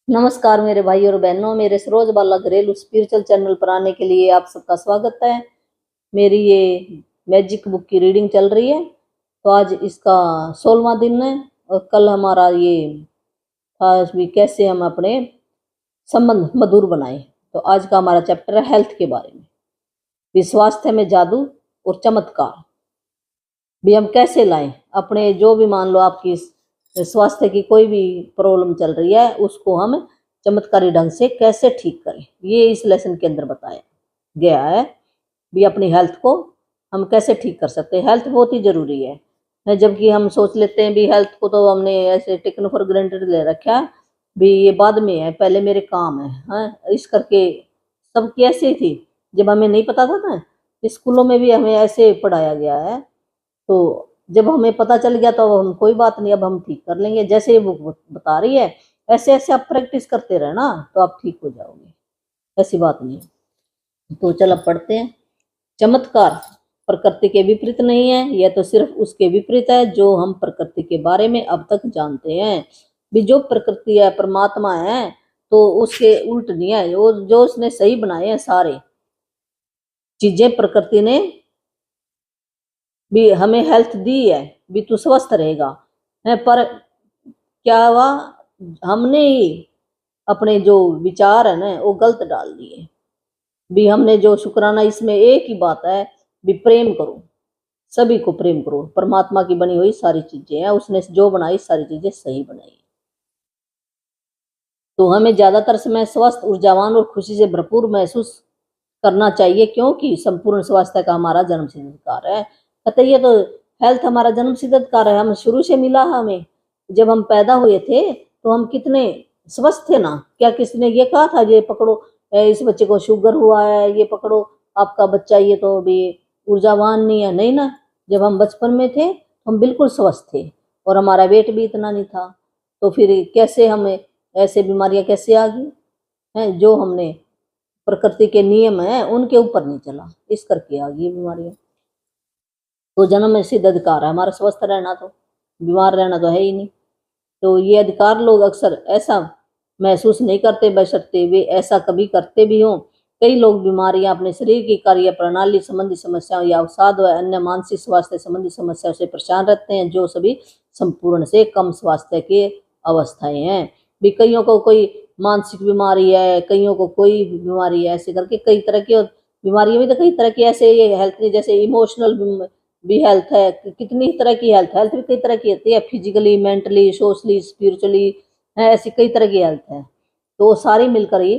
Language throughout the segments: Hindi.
नमस्कार मेरे भाई और बहनों, मेरे सरोज बाला घरेलू स्पिरिचुअल चैनल पर आने के लिए आप सबका स्वागत है। मेरी ये मैजिक बुक की रीडिंग चल रही है, तो आज इसका 16वां दिन है और कल हमारा ये था भी कैसे हम अपने संबंध मधुर बनाए। तो आज का हमारा चैप्टर है हेल्थ के बारे में, भी स्वास्थ्य में जादू और चमत्कार। भी हम कैसे लाएं अपने, जो भी मान लो आपकी स्वास्थ्य की कोई भी प्रॉब्लम चल रही है, उसको हम चमत्कारी ढंग से कैसे ठीक करें, ये इस लेसन के अंदर बताया गया है। भी अपनी हेल्थ को हम कैसे ठीक कर सकते हैं। हेल्थ बहुत ही जरूरी है, जबकि हम सोच लेते हैं भी हेल्थ को तो हमने ऐसे टेकन फॉर ग्रांटेड ले रखा है, भी ये बाद में है, पहले मेरे काम है, इस करके सबकी ऐसे ही थी। जब हमें नहीं पता था ना, स्कूलों में भी हमें ऐसे पढ़ाया गया है, तो जब हमें पता चल गया तो हम कोई बात नहीं, अब हम ठीक कर लेंगे। जैसे ये बुक बता रही है ऐसे ऐसे आप प्रैक्टिस करते रहना तो आप ठीक हो जाओगे, ऐसी बात नहीं। तो चल अब पढ़ते हैं। चमत्कार प्रकृति के विपरीत नहीं है, यह तो सिर्फ उसके विपरीत है जो हम प्रकृति के बारे में अब तक जानते हैं। भी जो प्रकृति है, परमात्मा है, तो उसके उल्ट नहीं है। वो जो उसने सही बनाए हैं सारे चीजें, प्रकृति ने भी हमें हेल्थ दी है, भी तू स्वस्थ रहेगा है। पर क्या हुआ, हमने ही अपने जो विचार है ना वो गलत डाल दिए। भी हमने जो शुक्राना, इसमें एक ही बात है, भी प्रेम करो, सभी को प्रेम करो। परमात्मा की बनी हुई सारी चीजें हैं, उसने जो बनाई सारी चीजें सही बनाई। तो हमें ज्यादातर समय स्वस्थ, ऊर्जावान और खुशी से भरपूर महसूस करना चाहिए, क्योंकि संपूर्ण स्वास्थ्य का हमारा जन्मसिद्ध अधिकार है। कहते ये तो हेल्थ हमारा जन्मसिद्ध अधिकार है, हम शुरू से मिला है हमें। जब हम पैदा हुए थे तो हम कितने स्वस्थ थे ना। क्या किसी ने ये कहा था ये पकड़ो, इस बच्चे को शुगर हुआ है, ये पकड़ो आपका बच्चा ये तो भी ऊर्जावान नहीं है, नहीं ना। जब हम बचपन में थे तो हम बिल्कुल स्वस्थ थे और हमारा वेट भी इतना नहीं था। तो फिर कैसे हमें ऐसे बीमारियां कैसे आ गई हैं? जो हमने प्रकृति के नियम है उनके ऊपर नहीं चला, इस करके आ गई बीमारियां। तो जन्म में सिद्ध अधिकार है हमारा स्वस्थ रहना, तो बीमार रहना तो है ही नहीं। तो ये अधिकार लोग अक्सर ऐसा महसूस नहीं करते, बशर्ते वे ऐसा कभी करते भी हों। कई लोग बीमारियां अपने शरीर की कार्य प्रणाली संबंधी समस्याओं या अवसाद व अन्य मानसिक स्वास्थ्य संबंधी समस्याओं से परेशान रहते हैं, जो सभी संपूर्ण से कम स्वास्थ्य की अवस्थाएं हैं। भी कईयों को कोई मानसिक बीमारी है, कईयों को कोई बीमारी है, ऐसे करके कई तरह की बीमारियां भी तो कई तरह की ऐसे ये हेल्थ की, जैसे इमोशनल भी हेल्थ है, कितनी तरह की हेल्थ हेल्थ भी कई तरह की होती है, फिजिकली, मेंटली, सोशली, स्पिरिचुअली है, ऐसी कई तरह की हेल्थ है। तो वो सारी मिलकर ही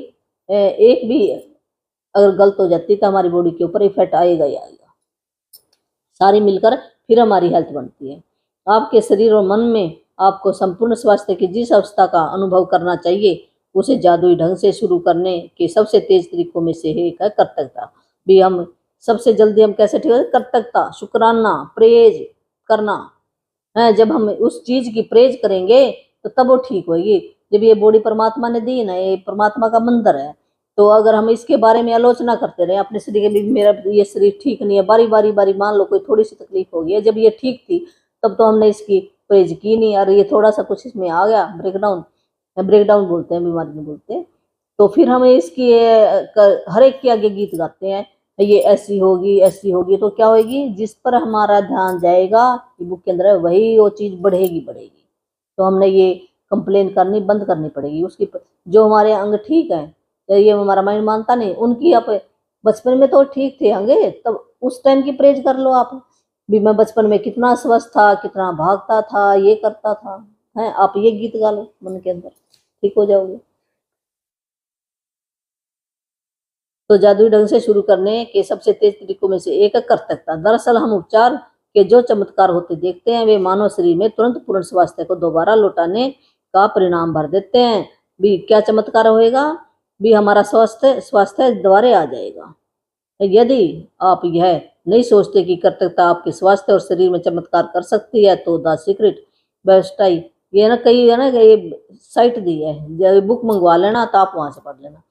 एक भी अगर गलत हो जाती तो हमारी बॉडी के ऊपर इफेक्ट आएगा ही आएगा। सारी मिलकर फिर हमारी हेल्थ बनती है। आपके शरीर और मन में आपको संपूर्ण स्वास्थ्य की जिस अवस्था का अनुभव करना चाहिए, उसे जादुई ढंग से शुरू करने के सबसे तेज तरीकों में से एक है कृतज्ञता। भी हम सबसे जल्दी हम कैसे ठीक है, कृतज्ञता, शुक्राना, प्रेज करना है। जब हम उस चीज की प्रेज करेंगे तो तब वो ठीक होगी। जब ये बॉडी परमात्मा ने दी ना, ये परमात्मा का मंदिर है, तो अगर हम इसके बारे में आलोचना करते रहे अपने शरीर के, मेरा ये शरीर ठीक नहीं है, बारी बारी बारी मान लो कोई थोड़ी सी तकलीफ हो गई है, जब ये ठीक थी तब तो हमने इसकी प्रेज की नहीं, और ये थोड़ा सा कुछ इसमें आ गया ब्रेकडाउन, ब्रेकडाउन बोलते हैं, बीमारी नहीं बोलते, तो फिर हमें इसकी हर एक के आगे गीत गाते हैं, ये ऐसी होगी ऐसी होगी। तो क्या होगी, जिस पर हमारा ध्यान जाएगा, ये बुक के अंदर है, वही वो चीज बढ़ेगी बढ़ेगी। तो हमने ये कंप्लेन करनी बंद करनी पड़ेगी उसकी। जो हमारे अंग ठीक है, ये हमारा माइंड मानता नहीं, उनकी आप बचपन में तो ठीक थे अंगे, तब उस टाइम की प्रेज कर लो आप। भी मैं बचपन में कितना स्वस्थ था, कितना भागता था, ये करता था, है, आप ये गीत गा लो मन के अंदर, ठीक हो जाओगे। तो जादुई ढंग से शुरू करने के सबसे तेज तरीकों में से एक है कृतज्ञता। दरअसल हम उपचार के जो चमत्कार होते देखते हैं, वे मानव शरीर में तुरंत पूर्ण स्वास्थ्य को दोबारा लौटाने का परिणाम भर देते हैं। भी क्या चमत्कार होएगा, भी हमारा स्वास्थ्य स्वास्थ्य दोबारे आ जाएगा। यदि आप यह नहीं सोचते कि कृतज्ञता आपके स्वास्थ्य और शरीर में चमत्कार कर सकती है, तो द सीक्रेट बेस्टाई, ये ना कई है ना, ये साइट दी है, बुक मंगवा लेना तो आप वहां से पढ़ लेना।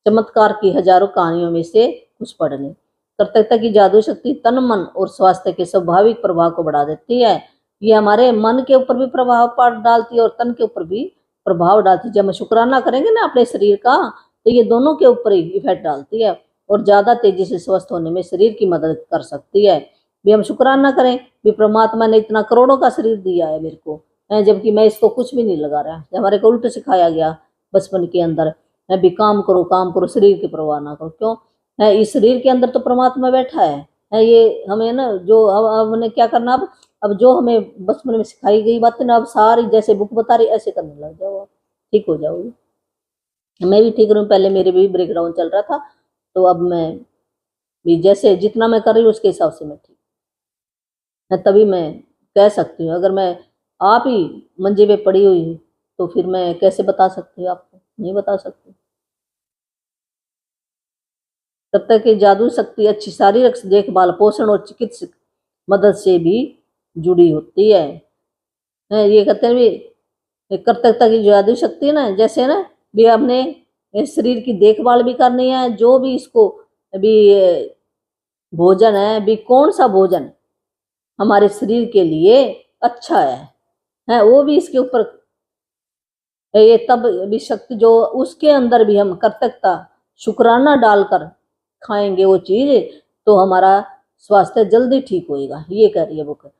चमत्कार की हजारों कहानियों में से कुछ पढ़ लें। कृतज्ञता की जादू शक्ति तन, मन और स्वास्थ्य के स्वाभाविक प्रभाव को बढ़ा देती है। ये हमारे मन के ऊपर भी प्रभाव डालती है और तन के ऊपर भी प्रभाव डालती है। जब हम शुक्राना करेंगे ना अपने शरीर का, तो ये दोनों के ऊपर ही इफेक्ट डालती है और ज़्यादा तेजी से स्वस्थ होने में शरीर की मदद कर सकती है। भी हम शुक्राना करें भी परमात्मा ने इतना करोड़ों का शरीर दिया है मेरे को, जबकि मैं इसको कुछ भी नहीं लगा रहा। हमारे को उल्ट सिखाया गया बचपन के अंदर, है भी काम करो शरीर की परवाह ना करो। क्यों है? इस शरीर के अंदर तो परमात्मा बैठा है ये हमें ना जो अब हमने क्या करना, अब जो हमें बचपन में सिखाई गई बातें ना अब सारी जैसे बुक बता रही ऐसे करने लग जाओ, ठीक हो जाओगे। मैं भी ठीक रहूँ, पहले मेरे भी ब्रेकडाउन चल रहा था, तो अब मैं भी जैसे जितना मैं कर रही हूँ उसके हिसाब से मैं ठीक है। तभी मैं कह सकती हूँ, अगर मैं आप ही मंजे पे पड़ी हुई तो फिर मैं कैसे बता सकती हूँ आपको, नहीं बता सकती। तब तक कि जादू शक्ति अच्छी शारीरिक देखभाल, पोषण और चिकित्सक मदद से भी जुड़ी होती है। ये कहते हैं भी कर्तव्यता की जादू शक्ति है ना, जैसे ना भी हमने इस शरीर की देखभाल भी करनी है, जो भी इसको भी भोजन है भी कौन सा भोजन हमारे शरीर के लिए अच्छा है वो भी इसके ऊपर ये तब भी शक्ति जो उसके अंदर भी हम कर्तव्यता शुक्राना डालकर खाएंगे वो चीज, तो हमारा स्वास्थ्य जल्दी ठीक होएगा। ये कह रही है बुक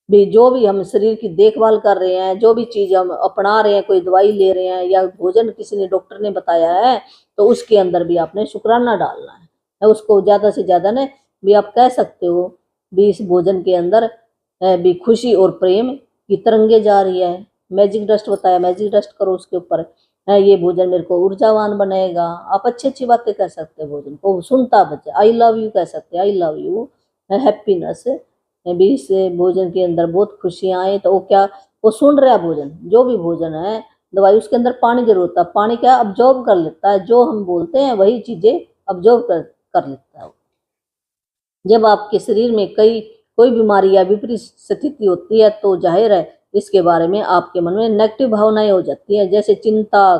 भी, जो भी हम शरीर की देखभाल कर रहे हैं, जो भी चीज हम अपना रहे हैं, कोई दवाई ले रहे हैं या भोजन किसी ने डॉक्टर ने बताया है, तो उसके अंदर भी आपने शुक्राना डालना है। उसको ज्यादा से ज्यादा ना भी आप कह सकते हो भी इस भोजन के अंदर भी खुशी और प्रेम की तरंगे जा रही है। मैजिक डस्ट बताया, मैजिक डस्ट करो उसके ऊपर, ये भोजन मेरे को ऊर्जावान बनाएगा। आप अच्छी अच्छी बातें कह सकते हैं भोजन को, सुनता बच्चा आई लव यू कह सकते हैं, आई लव यू हैप्पीनेस भी इस भोजन के अंदर बहुत खुशियां आए, तो वो क्या वो सुन रहा है भोजन, जो भी भोजन है दवाई उसके अंदर पानी जरूर होता है, पानी क्या अब्जॉर्ब कर लेता है, जो हम बोलते हैं वही चीजें अब्जॉर्ब कर लेता है। जब आपके शरीर में कोई बीमारी या विपरीत स्थिति होती है, तो जाहिर है इसके बारे में आपके मन में नेगेटिव भावनाएं हो जाती है, जैसे चिंता,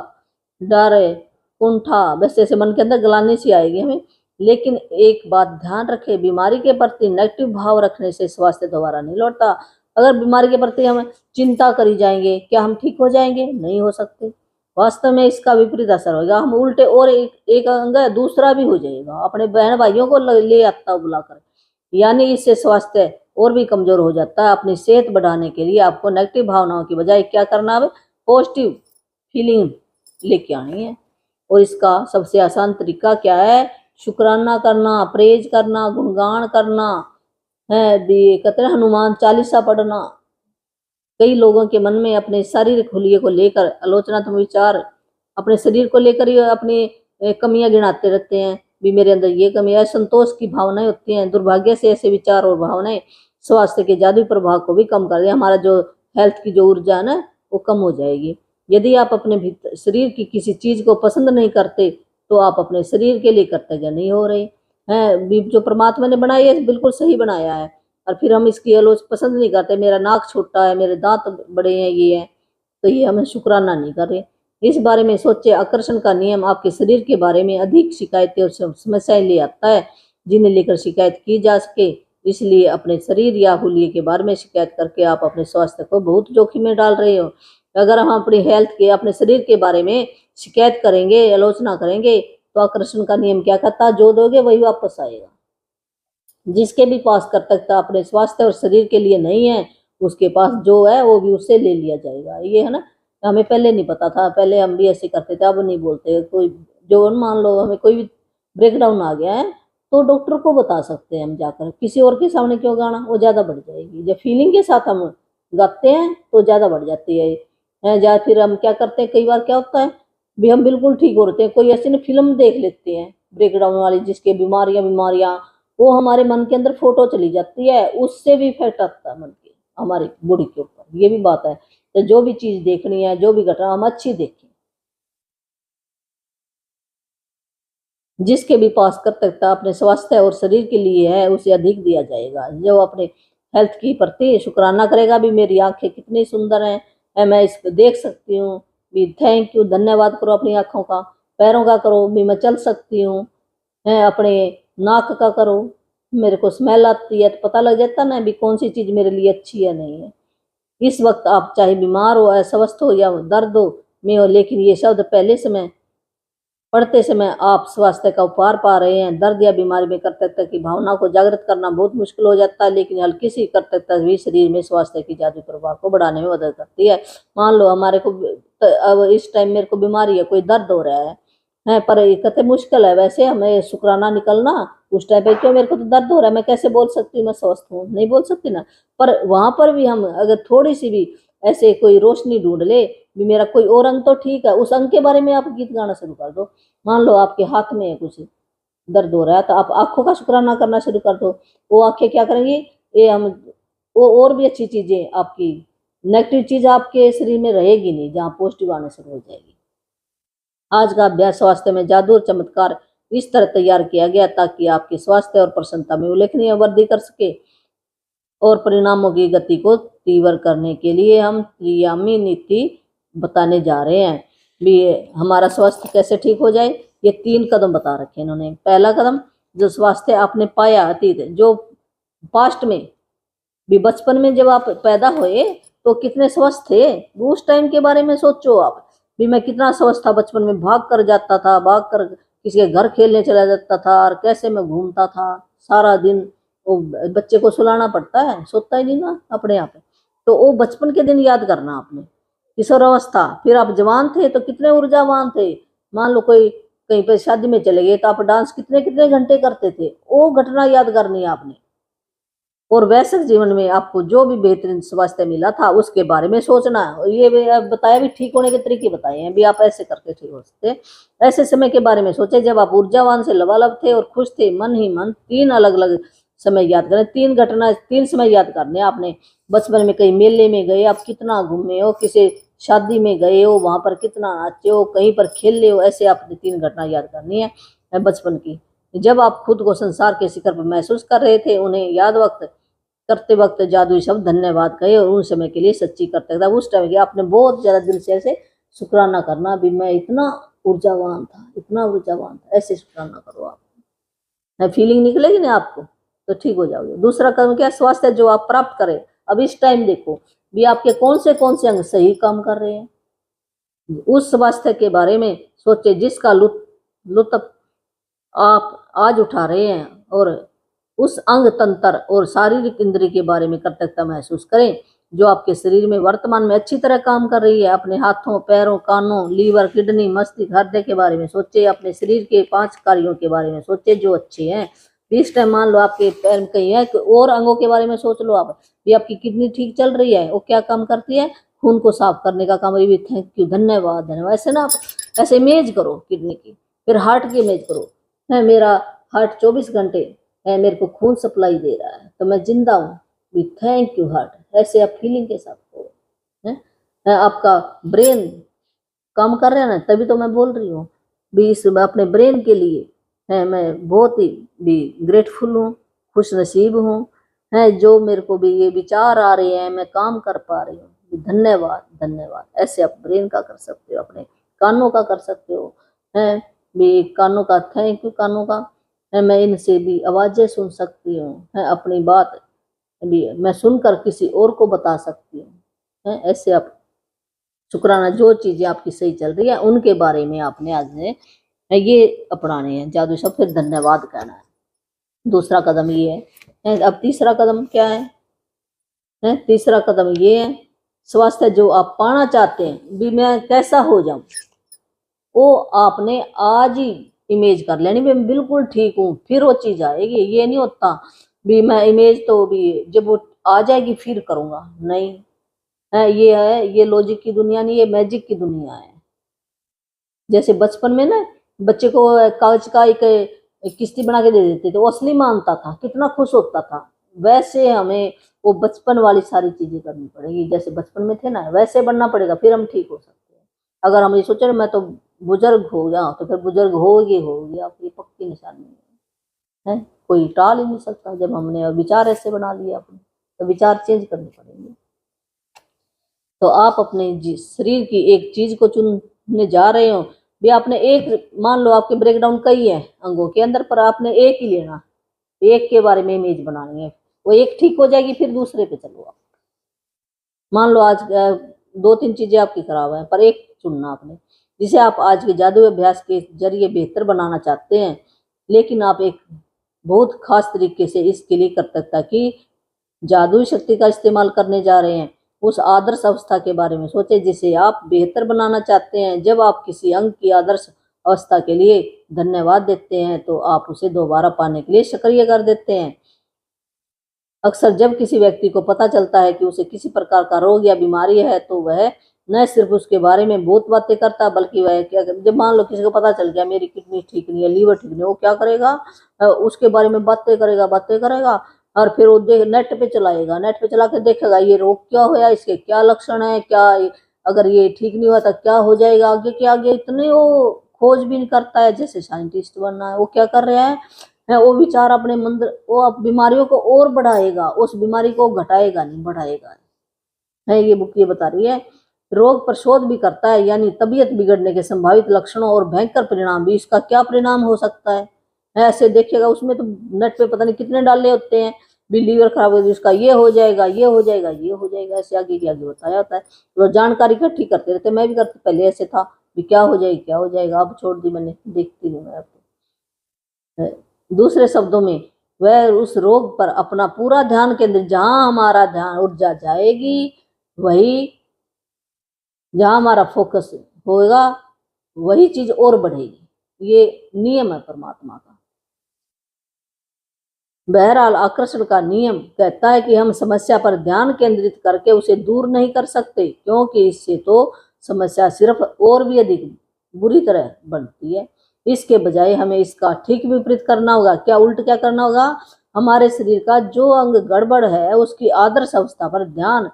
डर, कुंठा, वैसे ऐसे मन के अंदर गलानी सी आएगी हमें। लेकिन एक बात ध्यान रखें, बीमारी के प्रति नेगेटिव भाव रखने से स्वास्थ्य दोबारा नहीं लौटता। अगर बीमारी के प्रति हम चिंता करी जाएंगे, क्या हम ठीक हो जाएंगे? नहीं हो सकते। वास्तव में इसका विपरीत असर होगा, हम उल्टे और एक अंग दूसरा भी हो जाएगा, अपने बहन भाइयों को ले आता बुलाकर, यानी इससे स्वास्थ्य और भी कमजोर हो जाता है। अपनी सेहत बढ़ाने के लिए आपको नेगेटिव भावनाओं की बजाय क्या करना है, पॉजिटिव फीलिंग लेके आनी है। और इसका सबसे आसान तरीका क्या है? शुक्राना करना, प्रेज करना, गुणगान करना है भी, कहते हैं हनुमान चालीसा पढ़ना। कई लोगों के मन में अपने शारीरिक हुलिये को लेकर आलोचनात्मक विचार, अपने शरीर को लेकर ही अपनी कमियां गिनाते रहते हैं भी, मेरे अंदर ये कमी है, संतोष की भावनाएं होती हैं। दुर्भाग्य से ऐसे विचार और भावनाएं स्वास्थ्य के जादुई प्रभाव को भी कम कर दे। हमारा जो हेल्थ की जो ऊर्जा है ना वो कम हो जाएगी। यदि आप अपने भीतर शरीर की किसी चीज को पसंद नहीं करते, तो आप अपने शरीर के लिए कर्तव्य नहीं हो रहे हैं। जो परमात्मा ने बनाई है बिल्कुल सही बनाया है, और फिर हम इसकी आलोचना पसंद नहीं करते, मेरा नाक छोटा है, मेरे दांत बड़े हैं, ये है, तो ये हमें शुक्राना नहीं कर रहे। इस बारे में सोचे। आकर्षण का नियम आपके शरीर के बारे में अधिक शिकायतें और समस्याएं ले आता है जिन्हें लेकर शिकायत की जा सके। इसलिए अपने शरीर या हुलिये के बारे में शिकायत करके आप अपने स्वास्थ्य को बहुत जोखिम में डाल रहे हो। अगर हम अपनी हेल्थ के, अपने शरीर के बारे में शिकायत करेंगे, आलोचना करेंगे, तो आकर्षण का नियम क्या कहता है? जो दोगे वही वापस आएगा। जिसके भी पास कर्तव्यता अपने स्वास्थ्य और शरीर के लिए नहीं है, उसके पास जो है वो भी उससे ले लिया जाएगा। ये है ना, हमें पहले नहीं पता था, पहले हम भी ऐसे करते थे, अब नहीं बोलते। कोई जो मान लो हमें कोई भी ब्रेकडाउन आ गया है, तो डॉक्टर को बता सकते हैं हम जाकर, किसी और के सामने क्यों गाना, वो ज़्यादा बढ़ जाएगी। जब फीलिंग के साथ हम गाते हैं तो ज़्यादा बढ़ जाती है। या फिर हम क्या करते हैं, कई बार क्या होता है भी हम बिल्कुल ठीक हो रहे हैं, कोई ऐसी ना फिल्म देख लेते हैं ब्रेकडाउन वाली, जिसके बीमारियां बीमारियां वो हमारे मन के अंदर फोटो चली जाती है, उससे भी इफेक्ट आता है मन के, हमारी बॉडी के ऊपर। ये भी बात है, तो जो भी चीज देखनी है, जो भी घटना, हम अच्छी देखें। जिसके भी पास कर्तव्यता अपने स्वास्थ्य और शरीर के लिए है, उसे अधिक दिया जाएगा। जो अपने हेल्थ की प्रति शुक्राना करेगा भी, मेरी आंखें कितनी सुंदर हैं, मैं इसको देख सकती हूँ भी, थैंक यू, धन्यवाद करो अपनी आंखों का। पैरों का करो भी, मैं चल सकती हूँ, है अपने नाक का करो, मेरे को स्मेल आती है, तो पता लग जाता ना भी कौन सी चीज मेरे लिए अच्छी है नहीं है। इस वक्त आप चाहे बीमार हो, अस्वस्थ हो या दर्द हो, में हो, लेकिन ये शब्द पहले समय पढ़ते समय आप स्वास्थ्य का उपहार पा रहे हैं। दर्द या बीमारी में कर्तव्यता की भावना को जागृत करना बहुत मुश्किल हो जाता है, लेकिन हल्की सी कर्तव्यता भी शरीर में स्वास्थ्य की जादुई प्रभाव को बढ़ाने में मदद करती है। मान लो हमारे को अब इस टाइम मेरे को बीमारी है, कोई दर्द हो रहा है पर कतई मुश्किल है, वैसे हमें शुक्राना निकलना उस टाइम पे, क्यों मेरे को तो दर्द हो रहा है, मैं कैसे बोल सकती हूँ मैं स्वस्थ हूँ, नहीं बोल सकती ना। पर वहां पर भी हम अगर थोड़ी सी भी ऐसे कोई रोशनी ढूंढ ले भी, मेरा कोई और अंग तो ठीक है, उस अंग के बारे में आप गीत गाना शुरू कर दो। मान लो आपके हाथ में कुछ दर्द हो रहा है, तो आप आंखों का शुक्राना करना शुरू कर दो। वो आंखें क्या करेंगी, ये हम वो और भी अच्छी चीजें, आपकी नेगेटिव चीज आपके शरीर में रहेगी नहीं, जहाँ पॉजिटिव आने शुरू हो जाएगी। आज का अभ्यास स्वास्थ्य में जादू और चमत्कार इस तरह तैयार किया गया ताकि आपके स्वास्थ्य और प्रसन्नता में उल्लेखनीय वृद्धि कर सके। और परिणामों की गति को तीव्र करने के लिए हम त्रियामी नीति बताने जा रहे हैं भी, हमारा स्वास्थ्य कैसे ठीक हो जाए। ये 3 कदम बता रखे इन्होंने। पहला कदम, जो स्वास्थ्य आपने पाया अतीत, जो पास्ट में भी, बचपन में जब आप पैदा हुए तो कितने स्वस्थ थे, उस टाइम के बारे में सोचो आप भी, मैं कितना स्वस्थ था बचपन में, भाग कर जाता था, भाग कर किसी के घर खेलने चला जाता था, और कैसे मैं घूमता था सारा दिन। वो बच्चे को सुलाना पड़ता है, सोता ही नहीं ना अपने आप। तो वो बचपन के दिन याद करना आपने, किशोर अवस्था, फिर आप जवान थे तो कितने ऊर्जावान थे। मान लो कोई कहीं पे शादी में चले गए तो आप डांस कितने कितने घंटे करते थे, वो घटना याद करनी है आपने। और वैश्विक जीवन में आपको जो भी बेहतरीन स्वास्थ्य मिला था उसके बारे में सोचना है। ये भी बताया भी, ठीक होने के तरीके बताए हैं भी, आप ऐसे करके ठीक हो सकते। ऐसे समय के बारे में सोचे जब आप ऊर्जावान से लबालब थे और खुश थे, मन ही मन 3 अलग अलग समय याद करें, 3 घटना, 3 समय याद करने आपने। बचपन में कहीं मेले में गए, आप कितना घूमे हो, किसी शादी में गए हो, वहां पर कितना नाचे हो, कहीं पर खेले हो, ऐसे आपने 3 घटना याद करनी है बचपन की। जब आप खुद को संसार के शिखर पर महसूस कर रहे थे, उन्हें याद वक्त करते वक्त जादुई शब्द धन्यवाद कहे और उन समय के लिए सच्ची करते था। उस टाइम के आपने बहुत ज्यादा दिल से ऐसे शुक्राना करना भी, मैं इतना ऊर्जावान था, इतना ऊर्जावान था, ऐसे शुक्राना करो आप। फीलिंग निकलेगी ना आपको तो ठीक हो जाओगे। दूसरा कदम क्या, स्वास्थ्य जो आप प्राप्त करें। अब इस टाइम देखो भी आपके कौन से अंग सही काम कर रहे हैं, उस स्वास्थ्य के बारे में सोचे जिसका लुत्फ आप आज उठा रहे हैं, और उस अंग तंत्र और शारीरिक इंद्रिय के बारे में कर्तव्यता महसूस करें जो आपके शरीर में वर्तमान में अच्छी तरह काम कर रही है। अपने हाथों, पैरों, कानों, लीवर, किडनी, मस्तिष्क, हृदय के बारे में सोचे। अपने शरीर के 5 कार्यों के बारे में सोचे जो अच्छे हैं। इस टाइम मान लो आपके पैर में कहीं है, और अंगों के बारे में सोच लो आप भी, आपकी किडनी ठीक चल रही है, वो क्या काम करती है, खून को साफ करने का काम। भी थैंक यू, धन्यवाद धन्यवाद, ऐसे ना आप ऐसे इमेज करो किडनी की। फिर हार्ट की इमेज करो, है मेरा हार्ट 24 घंटे है, मेरे को खून सप्लाई दे रहा है, तो मैं जिंदा हूँ भी, थैंक यू हार्ट। ऐसे आप फीलिंग के साथ करो। है आपका ब्रेन काम कर रहा है ना, तभी तो मैं बोल रही हूँ भी, इस अपने ब्रेन के लिए है मैं बहुत ही भी ग्रेटफुल हूँ, खुश नसीब हूँ, है जो मेरे को भी ये विचार आ रहे हैं, मैं काम कर पा रही हूँ, धन्यवाद धन्यवाद। ऐसे आप ब्रेन का कर सकते हो, अपने कानों का कर सकते हो, है भी कानों का थैंक यू, कानों का है मैं इनसे भी आवाजें सुन सकती हूँ, है अपनी बात भी मैं सुनकर किसी और को बता सकती हूँ, है ऐसे आप शुक्राना, जो चीजें आपकी सही चल रही है उनके बारे में आपने आज ने ये अपनाने हैं जादू शब्द, फिर धन्यवाद कहना है। दूसरा कदम ये है। अब तीसरा कदम क्या है? तीसरा कदम ये है, स्वास्थ्य जो आप पाना चाहते हैं भी, मैं कैसा हो जाऊं, वो आपने आज ही इमेज कर लेनी भी, मैं बिल्कुल ठीक हूँ, फिर वो चीज आएगी। ये नहीं होता भी मैं इमेज तो भी जब वो आ जाएगी फिर करूंगा, नहीं है। ये लॉजिक की दुनिया नहीं, ये मैजिक की दुनिया है। जैसे बचपन में ना बच्चे को कागज का एक किस्ती बना के दे देते थे, वो असली मानता था, कितना खुश होता था। वैसे हमें वो बचपन वाली सारी चीजें करनी पड़ेगी, जैसे बचपन में थे ना वैसे बनना पड़ेगा, फिर हम ठीक हो सकते हैं। अगर हम ये सोचे मैं तो बुजुर्ग हो गया, तो फिर बुजुर्ग होगी आपकी पक्की निशानी है, कोई टाल ही नहीं सकता। जब हमने विचार ऐसे बना लिए अपने, तो विचार चेंज करने पड़ेंगे। तो आप अपने शरीर की एक चीज को चुनने जा रहे हो भी, आपने एक, मान लो आपके ब्रेकडाउन कई है अंगों के अंदर, पर आपने एक ही लेना, एक के बारे में इमेज बनानी है, वो एक ठीक हो जाएगी, फिर दूसरे पे चलो आप। मान लो आज 2-3 चीजें आपकी खराब हैं, पर एक चुनना आपने, जिसे आप आज के जादुई अभ्यास के जरिए बेहतर बनाना चाहते हैं। लेकिन आप एक बहुत खास तरीके से इसके लिए कर्तव्यता की जादुई शक्ति का इस्तेमाल करने जा रहे हैं। उस आदर्श अवस्था के बारे में सोचें जिसे आप बेहतर बनाना चाहते हैं। जब आप किसी अंग की आदर्श अवस्था के लिए धन्यवाद देते हैं तो आप उसे दोबारा पाने के लिए सक्रिय कर देते हैं। अक्सर जब किसी व्यक्ति को पता चलता है कि उसे किसी प्रकार का रोग या बीमारी है तो वह न सिर्फ उसके बारे में बहुत बातें करता बल्कि वह क्या, जब मान लो किसी को पता चल गया मेरी किडनी ठीक नहीं है, लीवर ठीक नहीं है, वो क्या करेगा, उसके बारे में बातें करेगा और फिर वो नेट पे चलाएगा, नेट पे चला के देखेगा ये रोग क्या होया, इसके क्या लक्षण है, क्या अगर ये ठीक नहीं हुआ तो क्या हो जाएगा आगे के आगे। इतने वो खोजबीन करता है, जैसे साइंटिस्ट बनना है। वो क्या कर रहे हैं, वो विचार अपने मंदिर, वो अब बीमारियों को और बढ़ाएगा, उस बीमारी को घटाएगा नहीं बढ़ाएगा है। ये बुक ये बता रही है। रोग पर शोध भी करता है, यानी तबीयत बिगड़ने के संभावित लक्षणों और भयंकर परिणाम भी, इसका क्या परिणाम हो सकता है ऐसे देखिएगा। उसमें तो नेट पे पता नहीं कितने डाले होते हैं, भी लीवर खराब हो इसका ये हो जाएगा, ये हो जाएगा, ये हो जाएगा, ऐसे आगे की आगे बताया होता है। तो जानकारी इकट्ठी करते रहते, मैं भी करती, पहले ऐसे था भी क्या हो जाएगा क्या हो जाएगा, अब छोड़ दी मैंने, देखती नहीं मैं अब। दूसरे शब्दों में वह उस रोग पर अपना पूरा ध्यान केंद्रित, जहां हमारा ध्यान ऊर्जा जाएगी वही, जहां हमारा फोकस होगा वही चीज और बढ़ेगी। ये नियम है परमात्मा का। बहरहाल आकर्षण का नियम कहता है कि हम समस्या पर ध्यान केंद्रित करके उसे दूर नहीं कर सकते, क्योंकि इससे तो समस्या सिर्फ और भी अधिक बुरी तरह बनती है। इसके बजाय हमें इसका ठीक विपरीत करना होगा। क्या उल्ट क्या करना होगा, हमारे शरीर का जो अंग गड़बड़ है उसकी आदर्श अवस्था पर ध्यान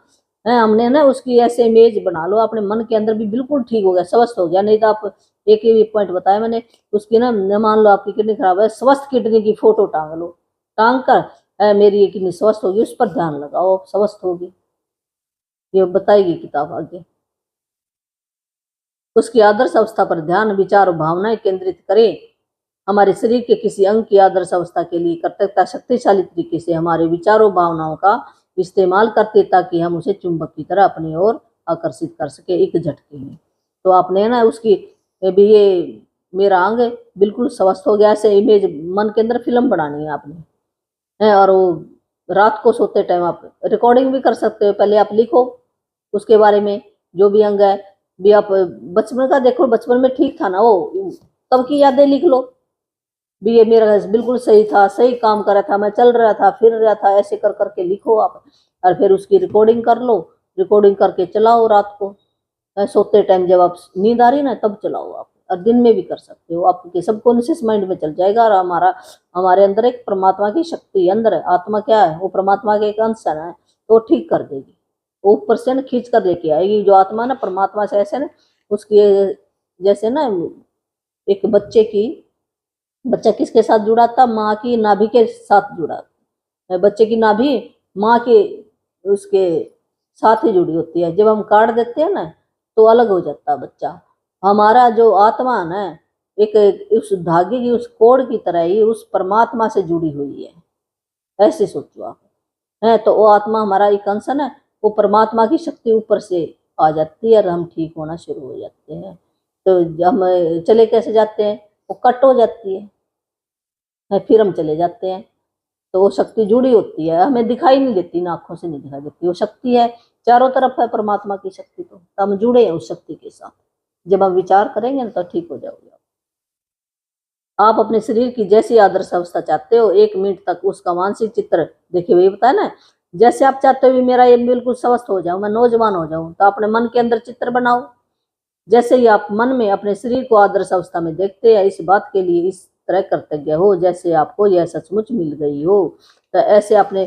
है, हमने ना उसकी ऐसे इमेज बना लो अपने मन के अंदर भी, बिल्कुल ठीक हो गया, स्वस्थ हो गया। नहीं तो आप एक ही पॉइंट बताया मैंने, उसकी ना मान लो आपकी किडनी खराब है, स्वस्थ किडनी की फोटो टांग लो, टांग कर मेरी ये किडनी स्वस्थ होगी, उस पर ध्यान लगाओ, स्वस्थ होगी। ये बताएगी किताब आगे। उसकी आदर्श अवस्था पर ध्यान, विचार और भावनाएं केंद्रित करें। हमारे शरीर के किसी अंग की आदर्श अवस्था के लिए कर्तव्यता शक्तिशाली तरीके से हमारे विचारों भावनाओं का इस्तेमाल करते, ताकि हम उसे चुंबक की तरह अपनी ओर आकर्षित कर सके एक झटके में। तो आपने ना उसकी भी ये मेरा अंग बिल्कुल स्वस्थ हो गया, ऐसे इमेज मन के अंदर फिल्म बनानी है आपने है। और वो रात को सोते टाइम आप रिकॉर्डिंग भी कर सकते हो, पहले आप लिखो उसके बारे में, जो भी अंग है भी आप बचपन का देखो, बचपन में ठीक था ना वो, तब की यादें लिख लो भी ये मेरा बिल्कुल सही था, सही काम कर रहा था, मैं चल रहा था, फिर रहा था, ऐसे कर करके लिखो आप। और फिर उसकी रिकॉर्डिंग कर लो, रिकॉर्डिंग करके चलाओ रात को, सोते टाइम जब आप नींद आ रही ना तब चलाओ आप, और दिन में भी कर सकते हो, आपके सबकॉन्शियस माइंड में चल जाएगा। और हमारे अंदर एक परमात्मा की शक्ति अंदर है, आत्मा क्या है, वो परमात्मा के एक अंश है ना, तो ठीक कर देगी, ऊपर से ना खींच कर लेके आएगी। जो आत्मा ना परमात्मा से ऐसे ना उसकी, जैसे ना एक बच्चा किसके साथ जुड़ा था, माँ की नाभि के साथ जुड़ा, बच्चे की नाभि माँ के उसके साथ ही जुड़ी होती है। जब हम काट देते हैं ना तो अलग हो जाता है बच्चा। हमारा जो आत्मा है ना एक उस धागे की, उस कोड की तरह ही उस परमात्मा से जुड़ी हुई है, ऐसे सोचो आप है। तो वो आत्मा हमारा एक अंश है, वो परमात्मा की शक्ति ऊपर से आ जाती है और हम ठीक होना शुरू हो जाते हैं। तो हम चले कैसे जाते हैं, वो कट हो जाती है फिर हम चले जाते हैं। तो वो शक्ति जुड़ी होती है, हमें दिखाई नहीं देती ना, आंखों से नहीं दिखाई देती, वो शक्ति है चारों तरफ है परमात्मा की शक्ति। तो हम जुड़े हैं उस शक्ति के साथ। जब हम विचार करेंगे ना तो ठीक हो जाओगे। आप अपने शरीर की जैसी आदर्श अवस्था चाहते हो, 1 मिनट तक उसका मानसिक चित्र देखिए, वही बताया ना, जैसे आप चाहते हो मेरा ये बिल्कुल स्वस्थ हो जाऊं, मैं नौजवान हो जाऊं, तो अपने मन के अंदर चित्र बनाओ। जैसे ही आप मन में अपने शरीर को आदर्श अवस्था में देखते हैं, इस बात के लिए इस तरह कृतज्ञ हो जैसे आपको यह सचमुच मिल गई हो। तो ऐसे अपने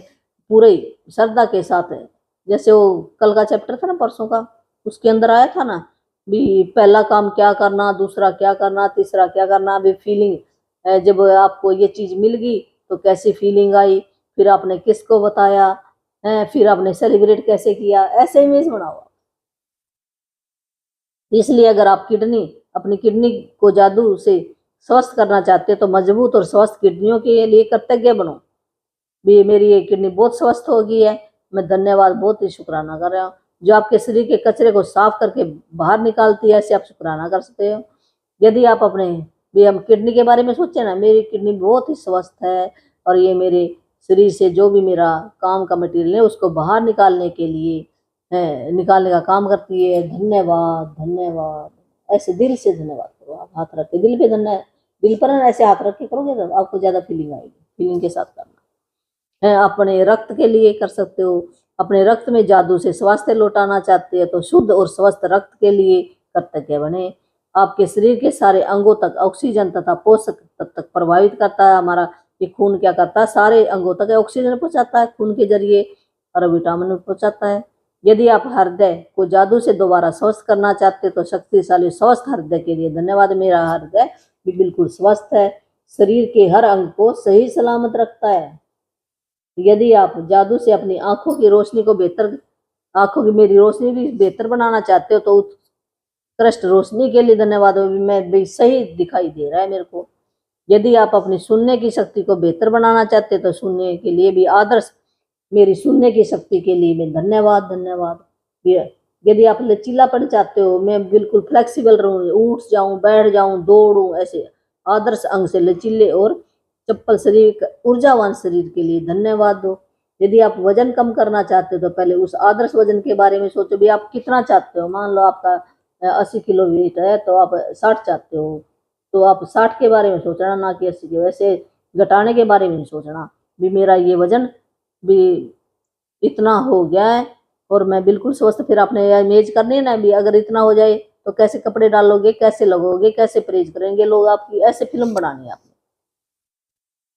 पूरे श्रद्धा के साथ है, जैसे वो कल का चैप्टर था ना परसों का, उसके अंदर आया था ना भी पहला काम क्या करना, दूसरा क्या करना, तीसरा क्या करना, भी फीलिंग जब आपको ये चीज मिल गई तो कैसी फीलिंग आई, फिर आपने किसको बताया है, फिर आपने सेलिब्रेट कैसे किया, ऐसे इमेज बनाओ। इसलिए अगर आप अपनी किडनी को जादू से स्वस्थ करना चाहते हो तो मजबूत और स्वस्थ किडनियों के लिए कृतज्ञ बनो। भी मेरी ये किडनी बहुत स्वस्थ हो गई है, मैं धन्यवाद बहुत ही शुक्राना कर रहा हूँ। जो आपके शरीर के कचरे को साफ करके बाहर निकालती है, ऐसे आप शुक्राना कर सकते हो। यदि आप अपने भी हम किडनी के बारे में सोचे ना, मेरी किडनी बहुत ही स्वस्थ है और ये मेरे शरीर से जो भी मेरा काम का मटेरियल है उसको बाहर निकालने के लिए निकालने का काम करती है। धन्यवाद धन्यवाद, ऐसे दिल से धन्यवाद करो। आप हाथ रख के दिल पे दिल पर ऐसे हाथ रख के करोगे तो आपको ज़्यादा फीलिंग आएगी। फीलिंग के साथ करना है। अपने रक्त के लिए कर सकते हो। अपने रक्त में जादू से स्वास्थ्य लौटाना चाहते हैं तो शुद्ध और स्वस्थ रक्त के लिए कृतज्ञ बने। आपके शरीर के सारे अंगों तक ऑक्सीजन तथा पोषक तत्व तक प्रभावित करता है। हमारा ये खून क्या करता है, सारे अंगों तक ऑक्सीजन पहुंचाता है खून के जरिए और विटामिन पहुंचाता है। यदि आप हृदय को जादू से दोबारा स्वस्थ करना चाहते तो शक्तिशाली स्वस्थ हृदय के लिए धन्यवाद। मेरा हृदय भी बिल्कुल स्वस्थ है, शरीर के हर अंग को सही सलामत रखता है। यदि आप जादू से अपनी आंखों की रोशनी को आंखों की मेरी रोशनी भी बेहतर बनाना चाहते हो तो उत्कृष्ट रोशनी के लिए धन्यवाद। मैं भी सही दिखाई दे रहा है मेरे को। यदि आप अपनी सुनने की शक्ति को बेहतर बनाना चाहते तो सुनने के लिए भी आदर्श मेरी सुनने की शक्ति के लिए मैं धन्यवाद धन्यवाद। यदि आप लचीलापन चाहते हो, मैं बिल्कुल फ्लेक्सिबल रहूं, उठ जाऊं, बैठ जाऊं, दौड़ूं, ऐसे आदर्श अंग से लचीले और चप्पल शरीर, ऊर्जावान शरीर के लिए धन्यवाद दो। यदि आप वजन कम करना चाहते हो तो पहले उस आदर्श वजन के बारे में सोचो भी आप कितना चाहते हो। मान लो आपका 80 किलो वेट है तो आप 60 चाहते हो तो आप 60 के बारे में सोचना, ना कि 80 के। वैसे घटाने के बारे में नहीं सोचना भी मेरा ये वजन भी इतना हो गया है और मैं बिल्कुल स्वस्थ। फिर आपने इमेज करनी है ना भी अगर इतना हो जाए तो कैसे कपड़े डालोगे, कैसे लगोगे, कैसे परहेज करेंगे लोग आपकी, ऐसे फिल्म बनानी है आपने।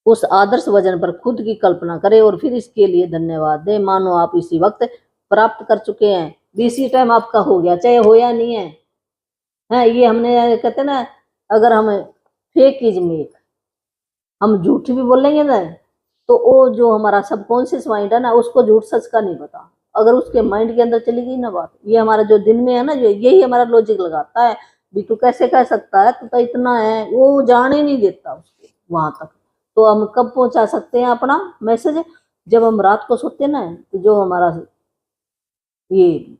उस आदर्श वजन पर खुद की कल्पना करें और फिर इसके लिए धन्यवाद दें। मानो आप इसी वक्त प्राप्त कर चुके हैं, इसी टाइम आपका हो गया, चाहे हो या नहीं है। ये हमने कहते ना, अगर हम फेक इज मेक, हम झूठ भी बोलेंगे ना तो वो जो हमारा सबकॉन्शियस माइंड है ना, उसको झूठ सच का नहीं पता। अगर उसके माइंड के अंदर चली गई ना बात, ये हमारा जो दिन में है ना, जो यही हमारा लॉजिक लगाता है भी तू कैसे कह सकता है, तो इतना है, वो जाने नहीं देता उसको वहां तक। तो हम कब पहुंचा सकते हैं अपना मैसेज, जब हम रात को सोते ना, तो जो हमारा ये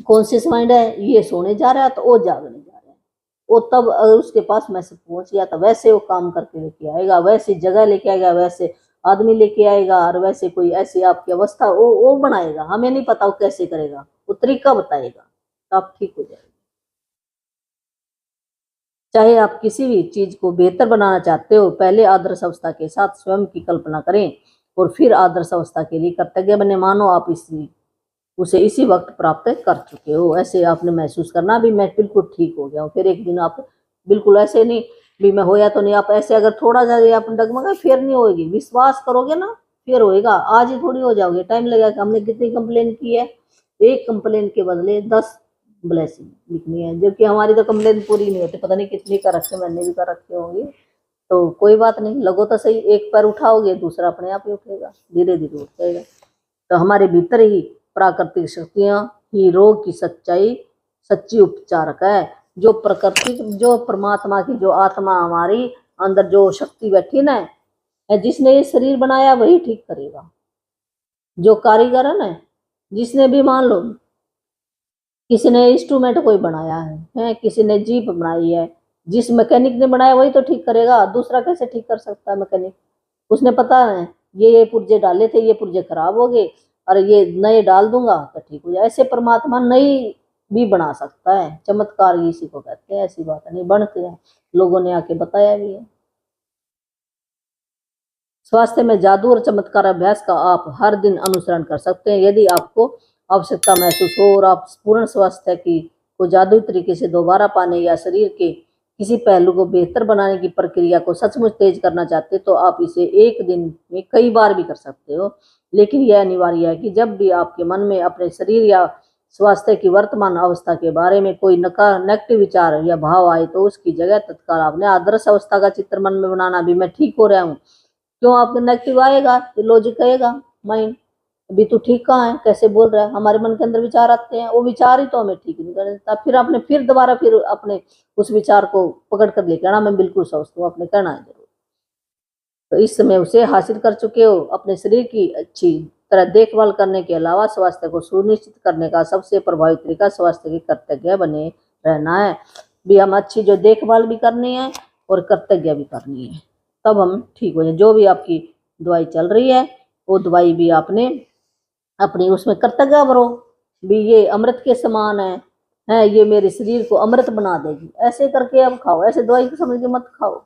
कॉन्शियस माइंड है ये सोने जा रहा है तो वो जागने जा रहा है। वो तब अगर उसके पास मैसेज पहुंच गया तो वैसे वो काम करके लेके आएगा, वैसी जगह लेके आएगा, वैसे आदमी लेके आएगा और वैसे कोई ऐसी आपकी अवस्था वो बनाएगा। हमें नहीं पता वो कैसे करेगा, वो तरीका बताएगा तो आप ठीक हो जाएगा। चाहे आप किसी भी चीज को बेहतर बनाना चाहते हो, पहले आदर्श अवस्था के साथ स्वयं की कल्पना करें और फिर आदर्श अवस्था के लिए कृतज्ञ बने। मानो आप उसे इसी वक्त प्राप्त कर चुके हो। ऐसे आपने महसूस करना भी मैं बिल्कुल ठीक हो गया हूँ। फिर एक दिन आप बिल्कुल ऐसे नहीं भी मैं होया तो नहीं, आप ऐसे अगर थोड़ा सा आप डगमगा फिर नहीं होगी। विश्वास करोगे ना फिर होएगा। आज ही थोड़ी हो जाओगे, टाइम लगेगा। हमने कितनी कंप्लेन की है, एक कंप्लेन के बदले 10 ब्लेसिंग लिखनी है, जबकि हमारी तो कंप्लेन पूरी नहीं होती। पता नहीं कितनी कर रखे, मैंने भी कर रखे होंगे। तो कोई बात नहीं, लगो तो सही, एक पैर उठाओगे दूसरा अपने आप ही उठेगा, धीरे धीरे उठ जाएगा। तो हमारे भीतर ही प्राकृतिक शक्तियां ही रोग की सच्ची उपचारक है। जो प्रकृति, जो परमात्मा की जो आत्मा हमारी अंदर जो शक्ति बैठी ना, जिसने ये शरीर बनाया वही ठीक करेगा। जो कारीगर है ना, जिसने भी मान लो किसी ने इंस्ट्रूमेंट कोई बनाया है, किसी ने जीप बनाई है, जिस मैकेनिक ने बनाया वही तो ठीक करेगा। दूसरा कैसे ठीक कर सकता है मैकेनिक? उसने पता है ये पुर्जे डाले थे, ये पुर्जे खराब हो गए और ये नए डाल दूंगा तो ठीक हो जाए। ऐसे परमात्मा नई भी बना सकता है। चमत्कार इसी को कहते हैं। ऐसी बात नहीं, बनते हैं, लोगों ने आके बताया भी है। स्वास्थ्य में जादू और चमत्कार अभ्यास का आप हर दिन अनुसरण कर सकते हैं। यदि आपको आवश्यकता महसूस हो और आप पूर्ण स्वास्थ्य को जादुई तरीके से दोबारा पाने या शरीर के किसी पहलू को बेहतर बनाने की प्रक्रिया को सचमुच तेज करना चाहते हो तो आप इसे एक दिन में कई बार भी कर सकते हो। लेकिन यह अनिवार्य है कि जब भी आपके मन में अपने शरीर या स्वास्थ्य की वर्तमान अवस्था के बारे में कोई नेगेटिव विचार या भाव आए तो उसकी जगह तत्काल आपने आदर्श अवस्था का चित्र मन में बनाना भी। मैं ठीक हो रहा हूँ, क्यों आपको नेगेटिव आएगा? लॉजिक आएगा माइंड, अभी तू ठीक कहाँ है, कैसे बोल रहा है। हमारे मन के अंदर विचार आते हैं, वो विचार ही तो हमें ठीक नहीं कर देता। फिर आपने फिर दोबारा फिर अपने उस विचार को पकड़ कर लेकर आना, मैं बिल्कुल स्वस्थ हूँ, अपने कहना है जरूर। तो इस समय उसे हासिल कर चुके हो, अपने शरीर की अच्छी तरह देखभाल करने के अलावा स्वास्थ्य को सुनिश्चित करने का सबसे प्रभावी तरीका स्वास्थ्य की कृतज्ञ बने रहना है। भी हम अच्छी जो देखभाल भी करनी है और कृतज्ञ भी करनी है, तब हम ठीक हो जाए। जो भी आपकी दवाई चल रही है वो दवाई भी आपने अपनी उसमें कृतज्ञ भरो भी, ये अमृत के समान है ये मेरे शरीर को अमृत बना देगी, ऐसे करके अब खाओ। ऐसे दवाई समझ के मत खाओ।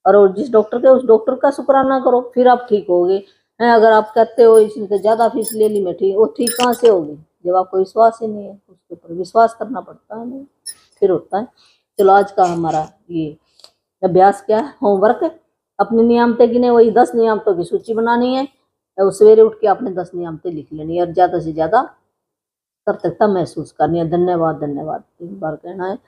और जिस डॉक्टर के उस डॉक्टर का शुक्राना करो, फिर आप ठीक होगे। हैं अगर आप कहते हो इसने ज्यादा फीस ले ली मैं ठीक, वो ठीक कहाँ से होगी जब आपको विश्वास ही नहीं है। उसके ऊपर विश्वास करना पड़ता है, नहीं फिर होता है। चलो आज का हमारा ये अभ्यास क्या है, होमवर्क है। अपनी नियमतें गिने, वही 10 नियमतों की सूची बनानी है। सवेरे उठ के आपने 10 नियमतें लिख लेनी है और ज्यादा से ज्यादा कृतज्ञता महसूस करनी है। धन्यवाद धन्यवाद 3 बार कहना है।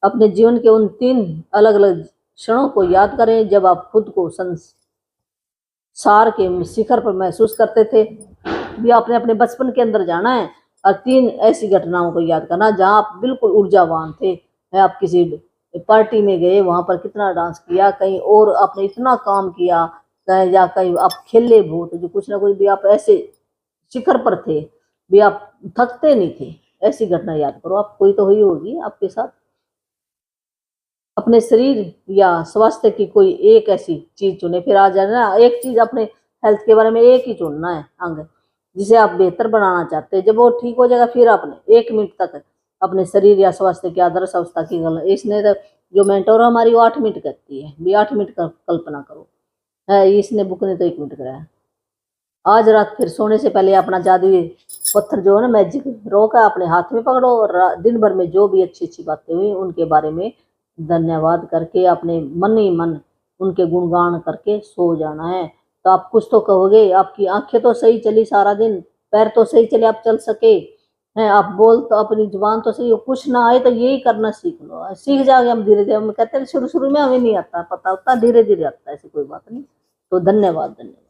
अपने जीवन के उन 3 अलग अलग क्षणों को याद करें जब आप खुद को संसार के शिखर पर महसूस करते थे। भी आपने अपने बचपन के अंदर जाना है और 3 ऐसी घटनाओं को याद करना जहां आप बिल्कुल ऊर्जावान थे। आप किसी पार्टी में गए, वहां पर कितना डांस किया, कहीं और आपने इतना काम किया, कहीं या कहीं आप खेले बहुत, जो कुछ ना कुछ भी आप ऐसे शिखर पर थे भी आप थकते नहीं थे। ऐसी घटना याद करो, आप कोई तो हुई होगी आपके साथ। अपने शरीर या स्वास्थ्य की कोई एक ऐसी चीज चुने। फिर आ जाना एक चीज, अपने हेल्थ के बारे में एक ही चुनना है अंग जिसे आप बेहतर बनाना चाहते हैं। जब वो ठीक हो जाएगा फिर आपने 1 मिनट तक अपने शरीर या स्वास्थ्य की आदर्श अवस्था की इसने तो जो मेंटोर हमारी वो 8 मिनट कहती है भी 8 मिनट का कल्पना करो है, इसने बुक ने तो 1 मिनट कराया। आज रात फिर सोने से पहले अपना जादुई पत्थर जो है ना, मैजिक रॉक है, अपने हाथ में पकड़ो और दिन भर में जो भी अच्छी अच्छी बातें हुई उनके बारे में धन्यवाद करके अपने मन ही मन उनके गुणगान करके सो जाना है। तो आप कुछ तो कहोगे, आपकी आंखें तो सही चली सारा दिन, पैर तो सही चले, आप चल सके हैं, आप बोल तो अपनी जुबान तो सही हो, कुछ ना आए तो यही करना सीख लो। सीख जाओगे हम धीरे धीरे। हम कहते हैं शुरू शुरू में हमें नहीं आता, पता होता धीरे धीरे आता है, ऐसी कोई बात नहीं। तो धन्यवाद धन्यवाद।